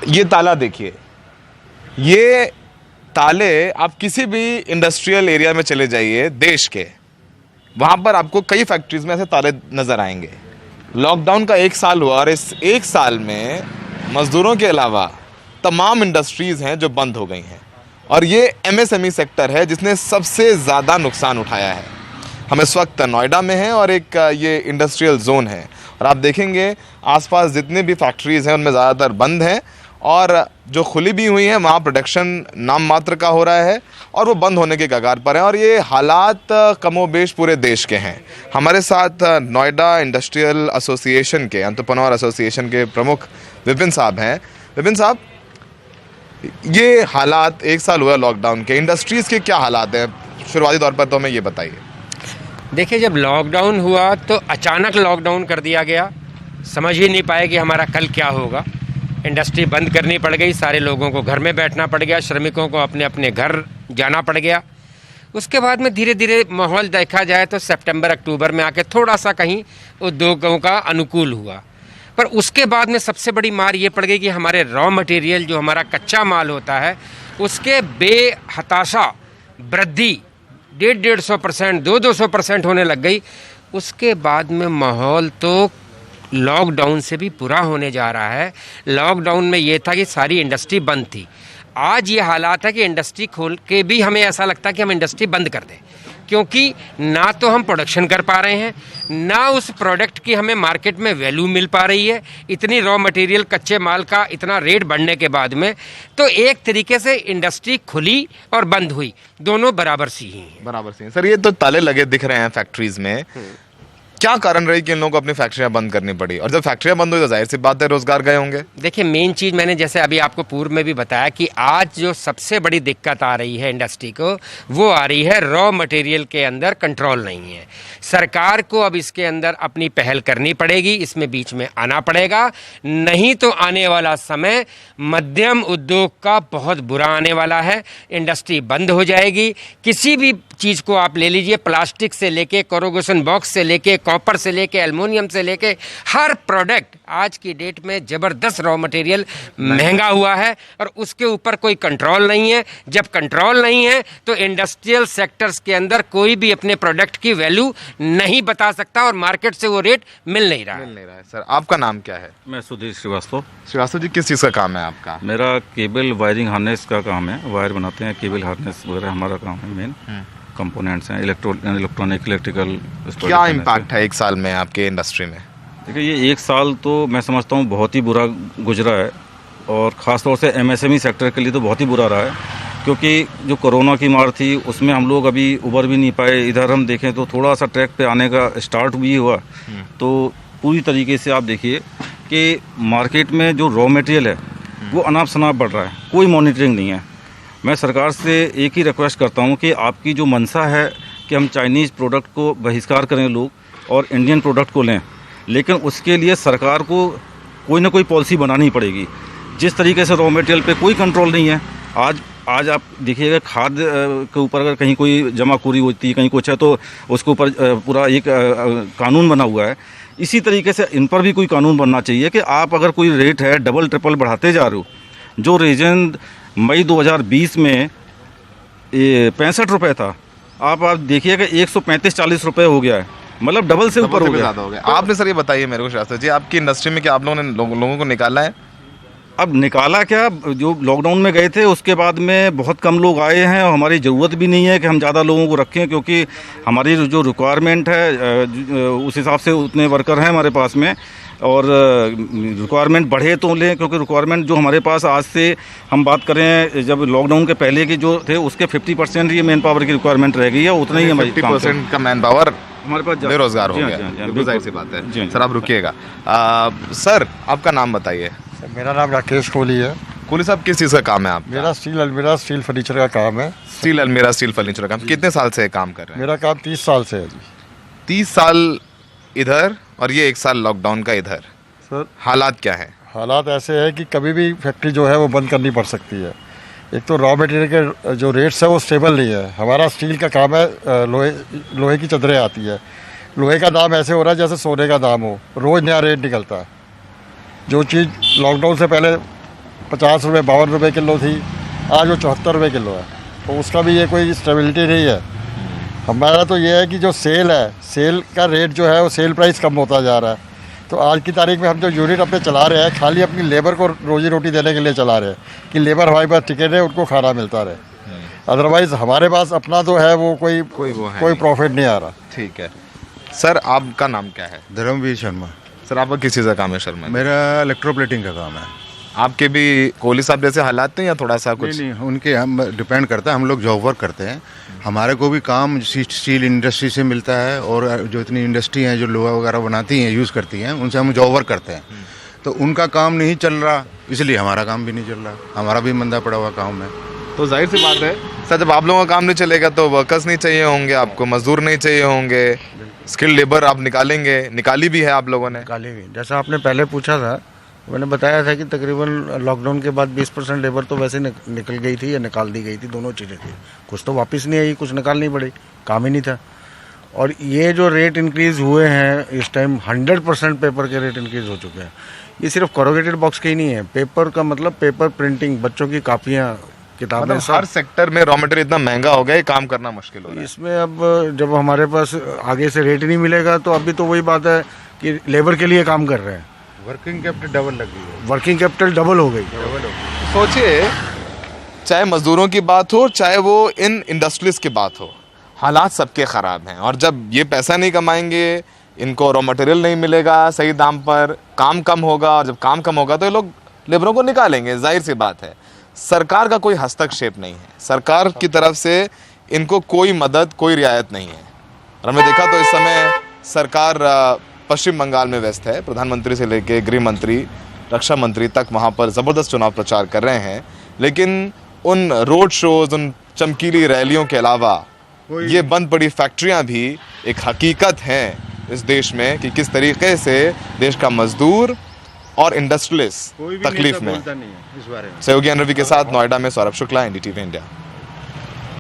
ये ताला देखिए, ये ताले आप किसी भी इंडस्ट्रियल एरिया में चले जाइए देश के, वहाँ पर आपको कई फैक्ट्रीज में ऐसे ताले नज़र आएंगे। लॉकडाउन का 1 साल हुआ और इस 1 साल में मज़दूरों के अलावा तमाम इंडस्ट्रीज़ हैं जो बंद हो गई हैं, और ये एमएसएमई सेक्टर है जिसने सबसे ज़्यादा नुकसान उठाया है। हम इस वक्त नोएडा में हैं और एक ये इंडस्ट्रियल जोन है, और आप देखेंगे आसपास जितने भी फैक्ट्रीज़ हैं उनमें ज़्यादातर बंद हैं, और जो खुली भी हुई हैं वहाँ प्रोडक्शन नाम मात्र का हो रहा है और वो बंद होने के कगार पर है। और ये हालात कमोबेश पूरे देश के हैं। हमारे साथ नोएडा इंडस्ट्रियल एसोसिएशन के, एंटरप्रेन्योर एसोसिएशन के प्रमुख विपिन साहब हैं। विपिन साहब, ये हालात 1 साल हुआ लॉकडाउन के, इंडस्ट्रीज़ के क्या हालात हैं शुरुआती तौर पर, तो हमें ये बताइए। देखिए, जब लॉकडाउन हुआ तो अचानक लॉकडाउन कर दिया गया, समझ ही नहीं पाए कि हमारा कल क्या होगा। इंडस्ट्री बंद करनी पड़ गई, सारे लोगों को घर में बैठना पड़ गया, श्रमिकों को अपने अपने घर जाना पड़ गया। उसके बाद में धीरे धीरे माहौल देखा जाए तो सितंबर अक्टूबर में आके थोड़ा सा कहीं उद्योगों का अनुकूल हुआ, पर उसके बाद में सबसे बड़ी मार ये पड़ गई कि हमारे रॉ मटेरियल जो हमारा कच्चा माल होता है उसके बेहताशा वृद्धि 150-150%, 200% होने लग गई। उसके बाद में माहौल तो लॉकडाउन से भी बुरा होने जा रहा है। लॉकडाउन में ये था कि सारी इंडस्ट्री बंद थी, आज ये हालात है कि इंडस्ट्री खोल के भी हमें ऐसा लगता है कि हम इंडस्ट्री बंद कर दें, क्योंकि ना तो हम प्रोडक्शन कर पा रहे हैं, ना उस प्रोडक्ट की हमें मार्केट में वैल्यू मिल पा रही है। इतनी रॉ मटेरियल कच्चे माल का इतना रेट बढ़ने के बाद में तो एक तरीके से इंडस्ट्री खुली और बंद हुई, दोनों बराबर सी ही हैं। बराबर सी हैं। सर, ये तो ताले लगे दिख रहे हैं फैक्ट्रीज में, क्या कारण रही कि इन लोगों को अपनी फैक्ट्रियां बंद करनी पड़ी? और जब फैक्ट्रियां बंद हुई तो जाहिर सी बात है रोजगार गए होंगे। देखिए, मेन चीज़ मैंने जैसे अभी आपको पूर्व में भी बताया कि आज जो सबसे बड़ी दिक्कत आ रही है इंडस्ट्री को, वो आ रही है रॉ मटेरियल के अंदर कंट्रोल नहीं है। सरकार को अब इसके अंदर अपनी पहल करनी पड़ेगी, इसमें बीच में आना पड़ेगा, नहीं तो आने वाला समय मध्यम उद्योग का बहुत बुरा आने वाला है। इंडस्ट्री बंद हो जाएगी। किसी भी चीज़ को आप ले लीजिए, प्लास्टिक से लेके कोरोगेशन बॉक्स से लेके कॉपर से लेके एल्युमिनियम से लेके हर प्रोडक्ट आज की डेट में ज़बरदस्त रॉ मटेरियल महंगा हुआ है, और उसके ऊपर कोई कंट्रोल नहीं है। जब कंट्रोल नहीं है तो इंडस्ट्रियल सेक्टर्स के अंदर कोई भी अपने प्रोडक्ट की वैल्यू नहीं बता सकता, और मार्केट से वो रेट मिल नहीं रहा है। सर, आपका नाम क्या है? मैं सुधीर श्रीवास्तव। श्रीवास्तव जी, किस चीज़ का काम है आपका? मेरा केबल वायरिंग हार्नेस का काम है, वायर बनाते हैं, केबल हार्नेस वगैरह हमारा काम है। मेन कंपोनेंट्स हैं, इलेक्ट्रॉनिक इलेक्ट्रिकल। क्या इम्पैक्ट है 1 साल में आपके इंडस्ट्री में? देखिए, ये 1 साल तो मैं समझता हूँ बहुत ही बुरा गुजरा है, और ख़ासतौर से एमएसएमई सेक्टर के लिए तो बहुत ही बुरा रहा है, क्योंकि जो कोरोना की मार थी उसमें हम लोग अभी उबर भी नहीं पाए। इधर हम देखें तो थोड़ा सा ट्रैक पे आने का स्टार्ट भी हुआ, तो पूरी तरीके से आप देखिए कि मार्केट में जो रॉ मटेरियल है वो अनाप शनाप बढ़ रहा है, कोई मॉनिटरिंग नहीं है। मैं सरकार से एक ही रिक्वेस्ट करता हूं कि आपकी जो मंशा है कि हम चाइनीज़ प्रोडक्ट को बहिष्कार करें लोग और इंडियन प्रोडक्ट को लें, लेकिन उसके लिए सरकार को कोई ना कोई पॉलिसी बनानी पड़ेगी। जिस तरीके से रॉ मटेरियल पे कोई कंट्रोल नहीं है, आज आप देखिएगा खाद के ऊपर अगर कहीं कोई जमाखोरी होती है, कहीं कुछ है, तो उसके ऊपर पूरा एक कानून बना हुआ है। इसी तरीके से इन पर भी कोई कानून बनना चाहिए कि आप अगर कोई रेट है डबल ट्रिपल बढ़ाते जा रहे हो, जो रीजन मई 2020 में 65 रुपये था, आप देखिएगा 135-140 रुपये हो गया है, मतलब डबल से ऊपर हो गया। आपने सर ये बताइए मेरे को शास्त्री जी, आपकी इंडस्ट्री में क्या आप लोगों ने लोगों को निकाला है? अब निकाला क्या, जो लॉकडाउन में गए थे उसके बाद में बहुत कम लोग आए हैं, और हमारी ज़रूरत भी नहीं है कि हम ज़्यादा लोगों को रखें, क्योंकि हमारी जो रिक्वायरमेंट है उस हिसाब से उतने वर्कर हैं हमारे पास में, और रिक्वायरमेंट बढ़े तो लें, क्योंकि रिक्वायरमेंट जो हमारे पास आज से हम बात करें जब लॉकडाउन के पहले की जो थे उसके 50% ये मैन पावर की रिक्वायरमेंट रह गई है, उतना ही हमारी 50% का मैन पावर हमारे पास बेरोजगार हो गया। बिल्कुल जाहिर सी बात है। सर, आप रुकिएगा। सर, आपका नाम बताइए। मेरा नाम राकेश कोहली है। कोहली साहब, किस चीज़ का काम है आपका? मेरा स्टील अलमीरा स्टील फर्नीचर का काम है। स्टील अलमीरा स्टील फर्नीचर का काम कितने साल से काम कर रहे हैं? मेरा काम 30 साल से है जी। 30 साल इधर और ये 1 साल लॉकडाउन का इधर, सर हालात क्या है? हालात ऐसे है कि कभी भी फैक्ट्री जो है वो बंद करनी पड़ सकती है। एक तो रॉ मटेरियल के जो रेट्स है वो स्टेबल नहीं है। हमारा स्टील का काम है, लोहे की चदरें आती है। लोहे का दाम ऐसे हो रहा है जैसे सोने का दाम हो, रोज़ नया रेट निकलता है। जो चीज़ लॉकडाउन से पहले 50 रुपये 52 रुपये किलो थी, आज वो 74 रुपये किलो है। तो उसका भी ये कोई स्टेबिलिटी नहीं है। हमारा तो ये है कि जो सेल है, सेल का रेट जो है वो सेल प्राइस कम होता जा रहा है। तो आज की तारीख में हम जो यूनिट अपने चला रहे हैं, खाली अपनी लेबर को रोजी रोटी देने के लिए चला रहे हैं कि लेबर हमारे पास टिके रहे, उनको खाना मिलता रहे। अदरवाइज़ हमारे पास अपना तो है वो कोई प्रॉफिट नहीं आ रहा। ठीक है सर, आपका नाम क्या है? धर्मवीर शर्मा। सर आपका किस चीज़ का काम है शर्मा? मेरा इलेक्ट्रोप्लेटिंग का काम है। आपके भी कोहली साहब जैसे हालात हैं या थोड़ा सा कुछ? नहीं, उनके हम डिपेंड करता है। हम लोग जॉब वर्क करते हैं, हमारे को भी काम स्टील इंडस्ट्री से मिलता है, और जो इतनी इंडस्ट्री हैं जो लोहा वगैरह बनाती हैं, यूज़ करती हैं, उनसे हम जॉब वर्क करते हैं। तो उनका काम नहीं चल रहा, इसलिए हमारा काम भी नहीं चल रहा, हमारा भी मंदा पड़ा हुआ काम है। तो जाहिर सी बात है सर, जब आप लोगों का काम नहीं चलेगा तो वर्कर्स नहीं चाहिए होंगे आपको, मजदूर नहीं चाहिए होंगे, स्किल्ड लेबर आप निकालेंगे, निकाली भी है आप लोगों ने। निकाली हुई, जैसा आपने पहले पूछा था, मैंने बताया था कि तकरीबन लॉकडाउन के बाद 20% लेबर तो वैसे निकल गई थी या निकाल दी गई थी, दोनों चीज़ें थी। कुछ तो वापस नहीं आई, कुछ निकालनी पड़ी, काम ही नहीं था। और ये जो रेट इंक्रीज़ हुए हैं इस टाइम, 100% पेपर के रेट इंक्रीज़ हो चुके हैं। ये सिर्फ कॉरुगेटेड बॉक्स के ही नहीं है, पेपर का मतलब पेपर प्रिंटिंग, बच्चों की कापियाँ, किताबें, मतलब हर सेक्टर में रॉ मटेरियल इतना महंगा हो गया है, काम करना मुश्किल हो रहा है। इसमें अब जब हमारे पास आगे से रेट नहीं मिलेगा तो अभी तो वही बात है कि लेबर के लिए काम कर रहे हैं, वर्किंग कैपिटल डबल लग गई है। वर्किंग कैपिटल डबल हो गई। सोचिए, चाहे मजदूरों की बात हो, चाहे वो इन इंडस्ट्रीज की बात हो, हालात सबके ख़राब हैं। और जब ये पैसा नहीं कमाएंगे, इनको रॉ मटेरियल नहीं मिलेगा सही दाम पर, काम कम होगा, और जब काम कम होगा तो ये लोग लेबरों को निकालेंगे, जाहिर सी बात है। सरकार का कोई हस्तक्षेप नहीं है, सरकार की तरफ से इनको कोई मदद, कोई रियायत नहीं है। और हमने देखा तो इस समय सरकार पश्चिम बंगाल में व्यस्त है, प्रधानमंत्री से लेकर गृह मंत्री, रक्षा मंत्री तक वहाँ पर ज़बरदस्त चुनाव प्रचार कर रहे हैं। लेकिन उन रोड शोज़, उन चमकीली रैलियों के अलावा ये बंद पड़ी फैक्ट्रियाँ भी एक हकीकत हैं इस देश में कि किस तरीके से देश का मजदूर और इंडस्ट्रियलिस्ट तकलीफ में। नहीं है इस बारे में। सहयोगी रवि के साथ नोएडा में सौरभ शुक्ला, NDTV इंडिया।